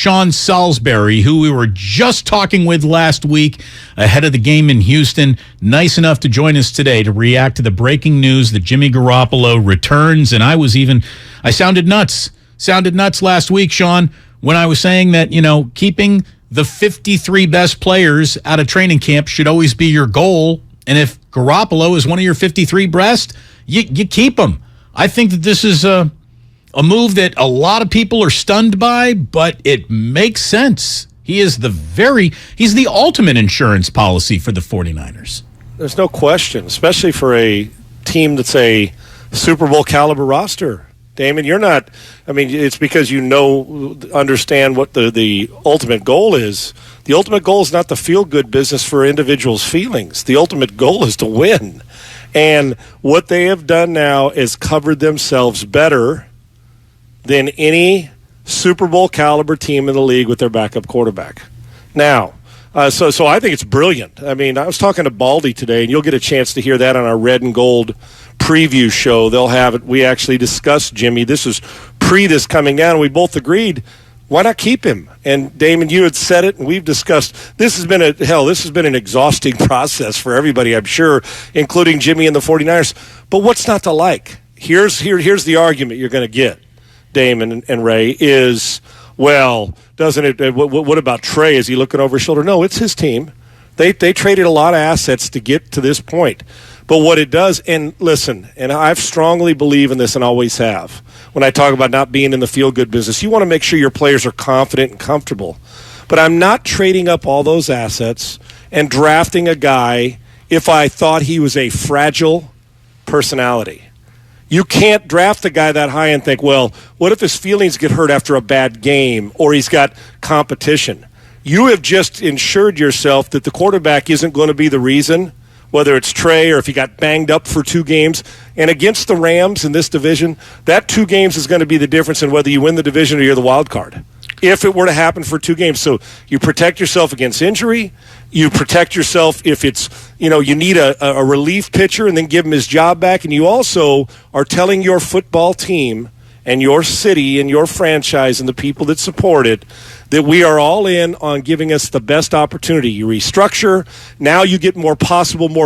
Sean Salisbury, who we were just talking with last week ahead of the game in Houston. Nice enough to join us today to react to the breaking news that Jimmy Garoppolo returns. And I sounded nuts last week, Sean, when I was saying that, keeping the 53 best players out of training camp should always be your goal. And if Garoppolo is one of your 53 best, you keep him. I think that this is a move that a lot of people are stunned by, but it makes sense. He's the ultimate insurance policy for the 49ers. There's no question, especially for a team that's a Super Bowl caliber roster. Damon, it's because understand what the ultimate goal is. The ultimate goal is not the feel-good business for individuals' feelings. The ultimate goal is to win. And what they have done now is covered themselves better than any Super Bowl caliber team in the league with their backup quarterback. Now, so I think it's brilliant. I was talking to Baldy today, and you'll get a chance to hear that on our Red and Gold preview show. They'll have it. We actually discussed Jimmy. This is this coming down, and we both agreed, why not keep him? And Damon, you had said it, and we've discussed. This has been an exhausting process for everybody, I'm sure, including Jimmy and the 49ers. But what's not to like? Here's the argument you're going to get, Damon and Ray, is, well, doesn't it? What about Trey? Is he looking over his shoulder? No, it's his team. They traded a lot of assets to get to this point. But what it does, and listen, and I strongly believe in this and always have, when I talk about not being in the feel-good business, you want to make sure your players are confident and comfortable. But I'm not trading up all those assets and drafting a guy if I thought he was a fragile personality. You can't draft a guy that high and think, well, what if his feelings get hurt after a bad game or he's got competition? You have just ensured yourself that the quarterback isn't going to be the reason, whether it's Trey or if he got banged up for 2 games. And against the Rams in this division, that 2 games is going to be the difference in whether you win the division or you're the wild card, if it were to happen for 2 games. So you protect yourself against injury. You protect yourself if it's, you need a relief pitcher and then give him his job back. And you also are telling your football team and your city and your franchise and the people that support it that we are all in on giving us the best opportunity. You restructure. Now you get more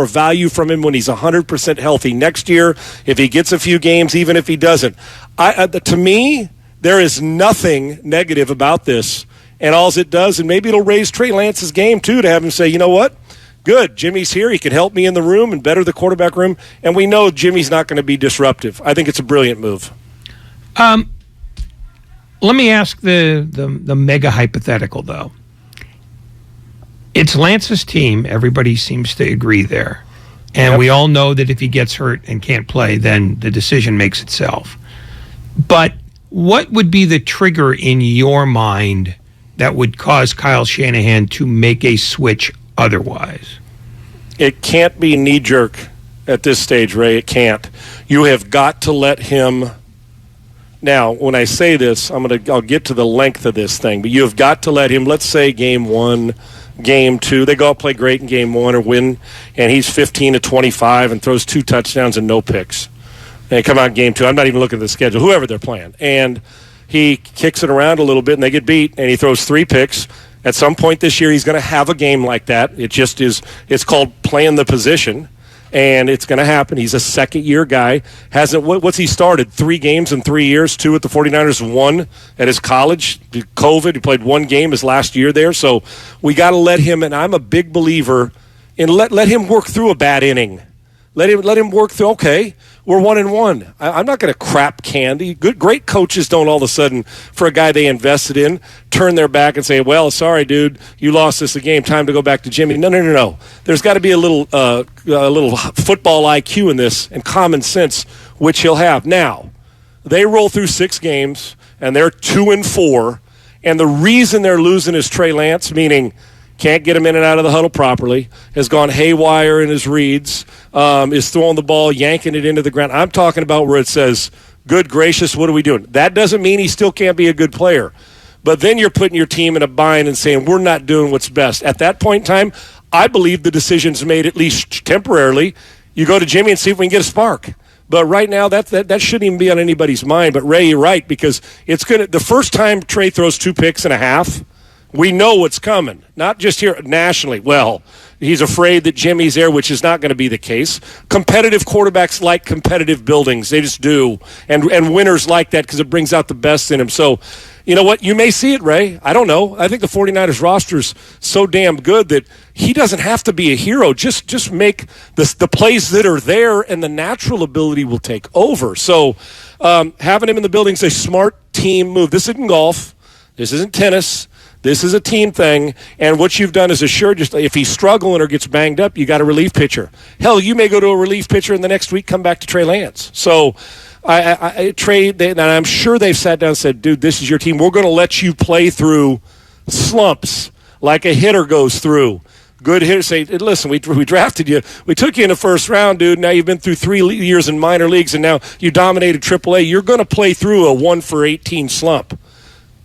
value from him when he's 100% healthy next year, if he gets a few games, even if he doesn't. To me, there is nothing negative about this. And all it does, and maybe it'll raise Trey Lance's game, too, to have him say, you know what? Good, Jimmy's here. He can help me in the room and better the quarterback room. And we know Jimmy's not going to be disruptive. I think it's a brilliant move. Let me ask the mega hypothetical, though. It's Lance's team. Everybody seems to agree there. And we all know that if he gets hurt and can't play, then the decision makes itself. But what would be the trigger in your mind that would cause Kyle Shanahan to make a switch otherwise? It can't be knee-jerk at this stage, Ray. It can't. You have got to let him. Now, when I say this, I'll get to the length of this thing, but you have got to let him, let's say game 1, game 2, they go out play great in game 1 or win, and he's 15 to 25 and throws 2 touchdowns and no picks. And they come out in game 2, I'm not even looking at the schedule, whoever they're playing, and he kicks it around a little bit and they get beat, and he throws 3 picks. At some point this year, he's going to have a game like that. It just is, it's called playing the position. And it's going to happen. He's a second-year guy. What's he started? 3 games in 3 years, 2 at the 49ers, 1 at his college. COVID, he played 1 game his last year there. So we got to let him, and I'm a big believer in let him work through a bad inning. Let him work through, okay, we're 1-1. I'm not going to crap candy. Great coaches don't all of a sudden, for a guy they invested in, turn their back and say, well, sorry, dude, you lost this game. Time to go back to Jimmy. No. There's got to be a little football IQ in this and common sense, which he'll have. Now, they roll through 6 games, and they're 2-4, and the reason they're losing is Trey Lance, meaning can't get him in and out of the huddle properly, has gone haywire in his reads, is throwing the ball, yanking it into the ground. I'm talking about where it says, good gracious, what are we doing? That doesn't mean he still can't be a good player. But then you're putting your team in a bind and saying, we're not doing what's best. At that point in time, I believe the decision's made, at least temporarily. You go to Jimmy and see if we can get a spark. But right now, that shouldn't even be on anybody's mind. But Ray, you're right, because it's gonna. The first time Trey throws 2 picks and a half, we know what's coming. Not just here nationally. Well, he's afraid that Jimmy's there, which is not going to be the case. Competitive quarterbacks like competitive buildings; they just do, and winners like that because it brings out the best in them. So, you know what? You may see it, Ray. I don't know. I think the 49ers roster's so damn good that he doesn't have to be a hero. Just make the plays that are there, and the natural ability will take over. So having him in the building is a smart team move. This isn't golf. This isn't tennis. This is a team thing, and what you've done is assured just if he's struggling or gets banged up, you got a relief pitcher. Hell, you may go to a relief pitcher and the next week come back to Trey Lance. So Trey, and I'm sure they've sat down and said, dude, this is your team. We're going to let you play through slumps like a hitter goes through. Good hitters say, listen, we drafted you. We took you in the first round, dude. Now you've been through 3 years in minor leagues, and now you dominated AAA. You're going to play through a 1-for-18 slump.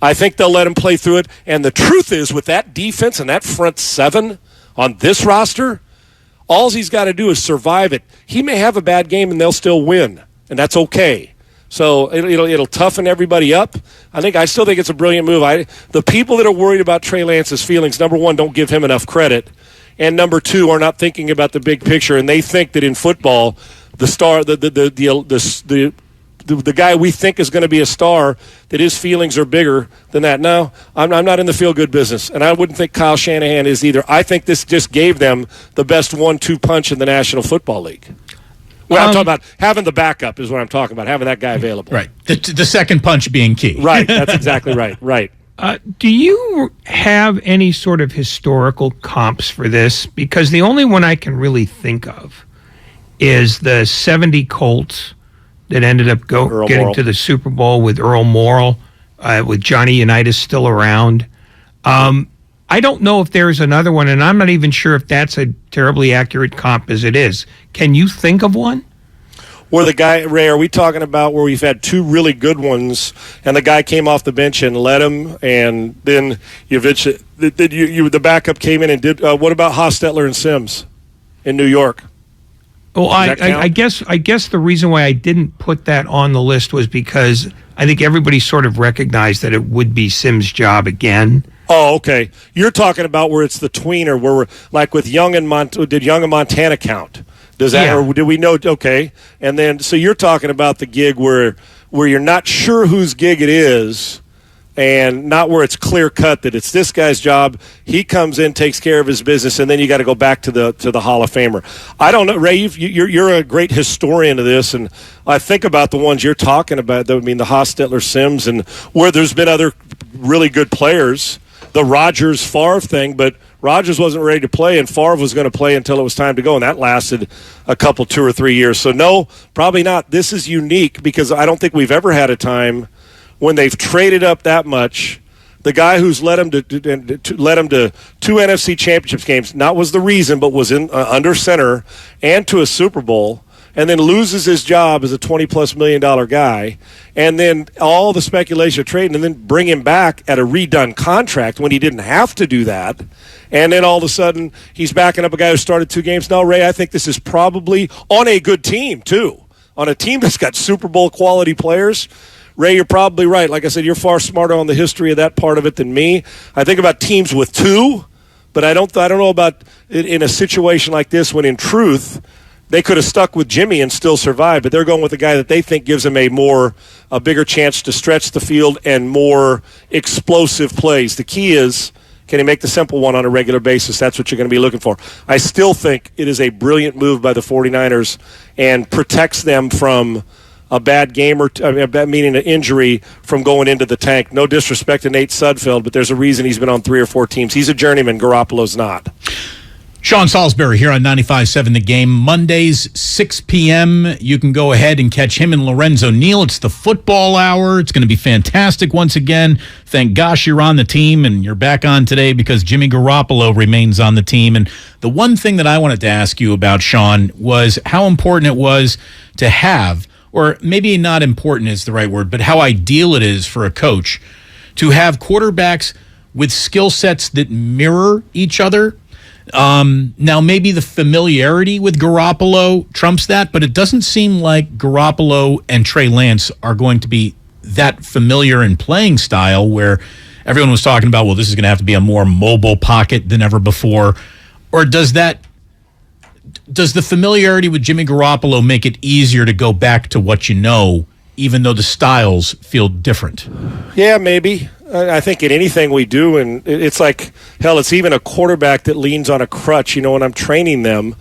I think they'll let him play through it. And the truth is, with that defense and that front 7 on this roster, all he's got to do is survive it. He may have a bad game, and they'll still win, and that's okay. So it'll toughen everybody up. I still think it's a brilliant move. The people that are worried about Trey Lance's feelings, number one, don't give him enough credit, and number two, are not thinking about the big picture. And they think that in football, the star, the guy we think is going to be a star, that his feelings are bigger than that. No, I'm not in the feel-good business, and I wouldn't think Kyle Shanahan is either. I think this just gave them the best 1-2 punch in the National Football League. Well, I'm talking about having the backup is what I'm talking about, having that guy available. Right. The second punch being key. Right. That's exactly right. Right. Do you have any sort of historical comps for this? Because the only one I can really think of is the 70 Colts that ended up getting Morrill to the Super Bowl with Earl Morrill, with Johnny Unitas still around. I don't know if there's another one, and I'm not even sure if that's a terribly accurate comp as it is. Can you think of one? Where the guy, Ray, are we talking about where we've had 2 really good ones, and the guy came off the bench and led him, and then the backup came in and did? What about Hostetler and Sims in New York? Well, I guess the reason why I didn't put that on the list was because I think everybody sort of recognized that it would be Sims' job again. Oh, okay. You're talking about where it's the tweener, where we're like with Young and did Young and Montana count? Does that, yeah. Or do we know? Okay, and then so you're talking about the gig where you're not sure whose gig it is, and not where it's clear cut that it's this guy's job. He comes in, takes care of his business, and then you got to go back to the Hall of Famer. I don't know, Ray. You're a great historian of this, and I think about the ones you're talking about. I mean, the Hostetler, Sims, and where there's been other really good players. The Rodgers Favre thing, but Rodgers wasn't ready to play, and Favre was going to play until it was time to go, and that lasted a couple, 2 or 3 years. So no, probably not. This is unique because I don't think we've ever had a time when they've traded up that much. The guy who's led them to 2 NFC Championship games, not was the reason, but was in under center and to a Super Bowl, and then loses his job as a $20+ million guy, and then all the speculation of trading, and then bring him back at a redone contract when he didn't have to do that, and then all of a sudden he's backing up a guy who started 2 games. No, Ray, I think this is probably on a good team too, on a team that's got Super Bowl quality players. Ray, you're probably right. Like I said, you're far smarter on the history of that part of it than me. I think about teams with 2, but I don't know about it in a situation like this when in truth they could have stuck with Jimmy and still survived, but they're going with a guy that they think gives them a bigger chance to stretch the field and more explosive plays. The key is, can he make the simple one on a regular basis? That's what you're going to be looking for. I still think it is a brilliant move by the 49ers and protects them from a bad game meaning an injury from going into the tank. No disrespect to Nate Sudfeld, but there's a reason he's been on 3 or 4 teams. He's a journeyman. Garoppolo's not. Sean Salisbury here on 95.7 The Game. Mondays, 6 p.m. You can go ahead and catch him and Lorenzo Neal. It's the football hour. It's going to be fantastic once again. Thank gosh you're on the team, and you're back on today because Jimmy Garoppolo remains on the team. And the one thing that I wanted to ask you about, Sean, was how important it was to have, or maybe not important is the right word, but how ideal it is for a coach to have quarterbacks with skill sets that mirror each other. Now, maybe the familiarity with Garoppolo trumps that, but it doesn't seem like Garoppolo and Trey Lance are going to be that familiar in playing style where everyone was talking about, well, this is going to have to be a more mobile pocket than ever before. Or does the familiarity with Jimmy Garoppolo make it easier to go back to what you know, even though the styles feel different? Yeah, maybe. I think in anything we do, and it's like, hell, it's even a quarterback that leans on a crutch, when I'm training them,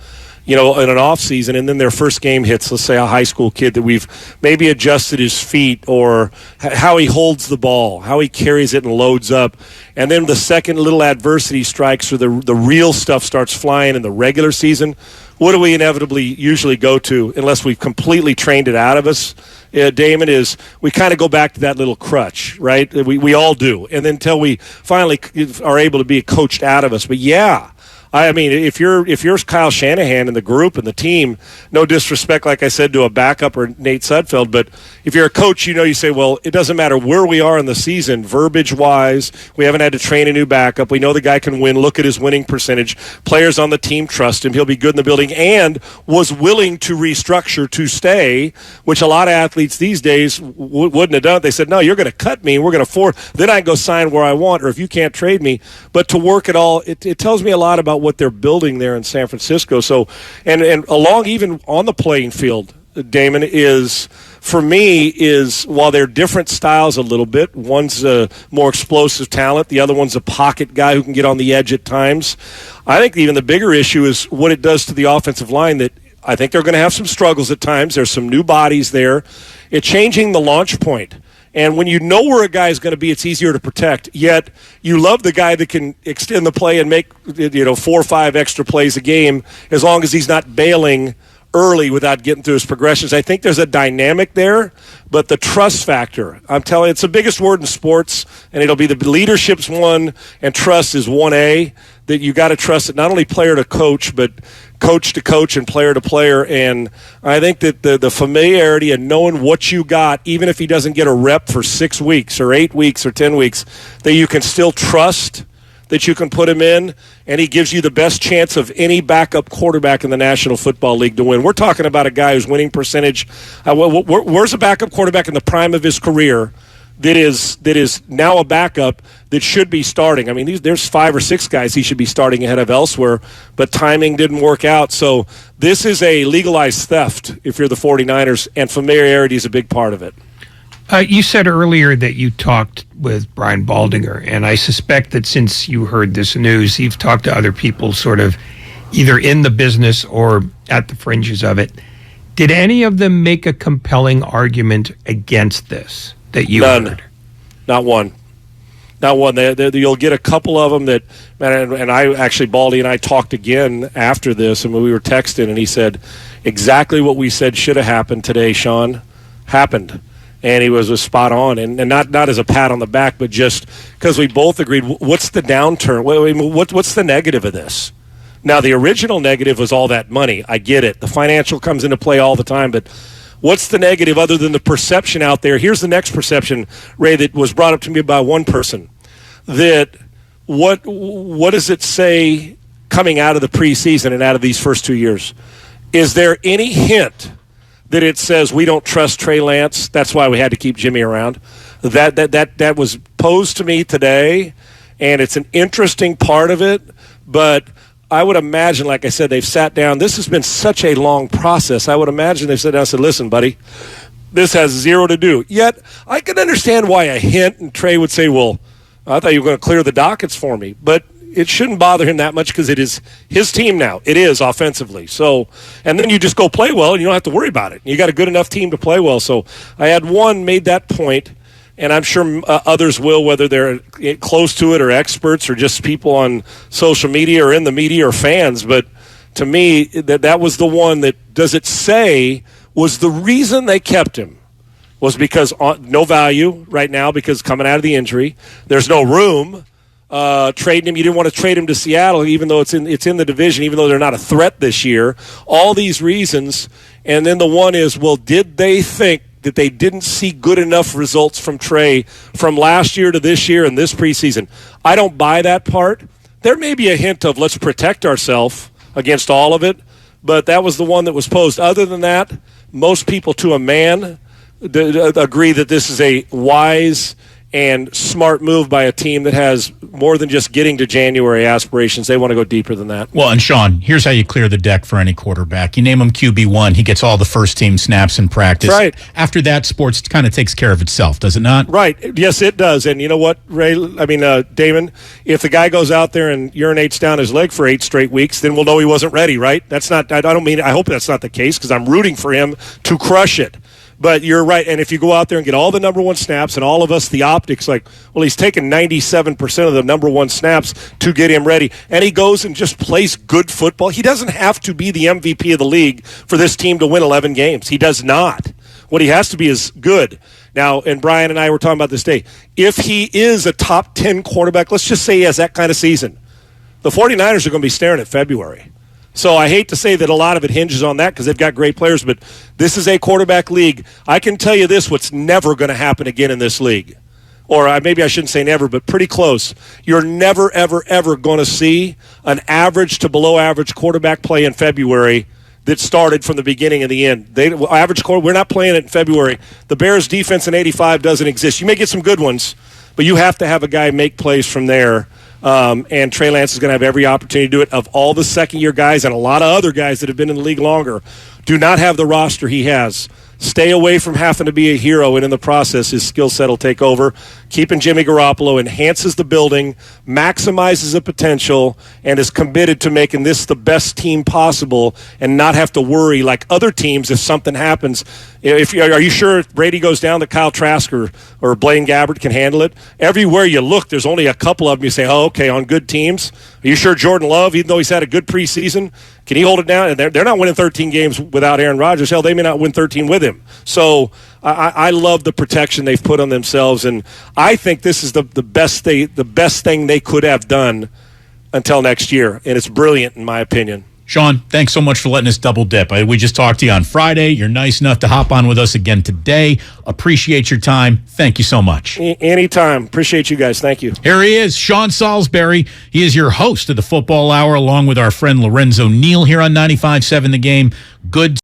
in an off season, and then their first game hits, let's say a high school kid that we've maybe adjusted his feet or how he holds the ball, how he carries it and loads up. And then the second little adversity strikes or the real stuff starts flying in the regular season. What do we inevitably usually go to, unless we've completely trained it out of us, Damon, is we kind of go back to that little crutch, right? We all do. And then until we finally are able to be coached out of us. But yeah, I mean, if you're Kyle Shanahan and the group and the team, no disrespect, like I said, to a backup or Nate Sudfeld, but if you're a coach, you say, well, it doesn't matter where we are in the season, verbiage-wise, we haven't had to train a new backup. We know the guy can win. Look at his winning percentage. Players on the team trust him. He'll be good in the building, and was willing to restructure to stay, which a lot of athletes these days wouldn't have done. They said, no, you're going to cut me. We're going to then I can go sign where I want, or if you can't trade me. But to work it all, it tells me a lot about what they're building there in San Francisco. So, and along even on the playing field, Damon, is for me is while they're different styles a little bit. One's a more explosive talent, the other one's a pocket guy who can get on the edge at times. I think even the bigger issue is what it does to the offensive line. That I think they're going to have some struggles at times. There's some new bodies there. It's changing the launch point. And when you know where a guy is going to be, it's easier to protect. Yet you love the guy that can extend the play and make 4 or 5 extra plays a game, as long as he's not bailing early without getting through his progressions. I think there's a dynamic there, but the trust factor, I'm telling you, it's the biggest word in sports, and it'll be the leadership's one, and trust is 1A, that you got to trust it, not only player to coach, but coach to coach and player to player. And I think that the familiarity and knowing what you got, even if he doesn't get a rep for 6 weeks or 8 weeks or 10 weeks, that you can still trust that you can put him in, and he gives you the best chance of any backup quarterback in the National Football League to win. We're talking about a guy whose winning percentage, where's a backup quarterback in the prime of his career that is now a backup that should be starting? I mean, there's 5 or 6 guys he should be starting ahead of elsewhere, but timing didn't work out. So this is a legalized theft if you're the 49ers, and familiarity is a big part of it. You said earlier that you talked with Brian Baldinger, and I suspect that since you heard this news, you've talked to other people sort of either in the business or at the fringes of it. Did any of them make a compelling argument against this that you heard? Not one. Not one. You'll get a couple of them that, and I actually, Baldy and I talked again after this, and we were texting, and he said, exactly what we said should have happened today, Sean, happened. And he was spot on, and not as a pat on the back, but just because we both agreed, what's the downturn? What's the negative of this? Now, the original negative was all that money. I get it. The financial comes into play all the time, but what's the negative other than the perception out there? Here's the next perception, Ray, that was brought up to me by one person. That what does it say coming out of the preseason and out of these first 2 years? Is there any hint that it says we don't trust Trey Lance, that's why we had to keep Jimmy around? That was posed to me today, and it's an interesting part of it, but I would imagine, like I said, they've sat down. This has been such a long process. I would imagine they've sat down and said, listen, buddy, this has zero to do. Yet I can understand why a hint, and Trey would say, well, I thought you were going to clear the dockets for me. But it shouldn't bother him that much because it is his team now. It is offensively. So, and then you just go play well and you don't have to worry about it. You got a good enough team to play well. So I had one made that point, and I'm sure others will, whether they're close to it or experts or just people on social media or in the media or fans. But to me, that was the one that, does it say, was the reason they kept him was because no value right now because coming out of the injury. There's no room. Trading him, you didn't want to trade him to Seattle, even though it's in the division, even though they're not a threat this year. All these reasons, and then the one is, well, did they think that they didn't see good enough results from Trey from last year to this year and this preseason? I don't buy that part. There may be a hint of let's protect ourselves against all of it, but that was the one that was posed. Other than that, most people to a man agree that this is a wise and smart move by a team that has more than just getting to January aspirations. They want to go deeper than that. Well, and Sean, here's how you clear the deck for any quarterback. You name him QB1, he gets all the first-team snaps in practice. Right. After that, sports kind of takes care of itself, does it not? Right. Yes, it does. And you know what, Damon, if the guy goes out there and urinates down his leg for 8 straight weeks, then we'll know he wasn't ready, right? That's not. I hope that's not the case because I'm rooting for him to crush it. But you're right, and if you go out there and get all the number one snaps, and all of us, the optics, like, well, he's taken 97% of the number one snaps to get him ready, and he goes and just plays good football. He doesn't have to be the MVP of the league for this team to win 11 games. He does not. What he has to be is good. Now, and Brian and I were talking about this day, if he is a top 10 quarterback, let's just say he has that kind of season, the 49ers are going to be staring at February. So I hate to say that a lot of it hinges on that because they've got great players, but this is a quarterback league. I can tell you this, what's never going to happen again in this league. Or maybe I shouldn't say never, but pretty close. You're never, ever, ever going to see an average to below average quarterback play in February that started from the beginning and the end. We're not playing it in February. The Bears' defense in 85 doesn't exist. You may get some good ones, but you have to have a guy make plays from there. And Trey Lance is going to have every opportunity to do it. Of all the second-year guys and a lot of other guys that have been in the league longer, do not have the roster he has. Stay away from having to be a hero, and in the process, his skill set will take over. Keeping Jimmy Garoppolo enhances the building, maximizes the potential, and is committed to making this the best team possible and not have to worry like other teams if something happens. Are you sure if Brady goes down that Kyle Trask or Blaine Gabbert can handle it? Everywhere you look, there's only a couple of them you say, oh, okay, on good teams. Are you sure Jordan Love, even though he's had a good preseason, can he hold it down? And they're not winning 13 games without Aaron Rodgers. Hell, they may not win 13 with him. So I love the protection they've put on themselves, and I think this is the best thing they could have done until next year, and it's brilliant in my opinion. Sean, thanks so much for letting us double dip. We just talked to you on Friday. You're nice enough to hop on with us again today. Appreciate your time. Thank you so much. Anytime. Appreciate you guys. Thank you. Here he is, Sean Salisbury. He is your host of the Football Hour, along with our friend Lorenzo Neal here on 95.7 The Game. Good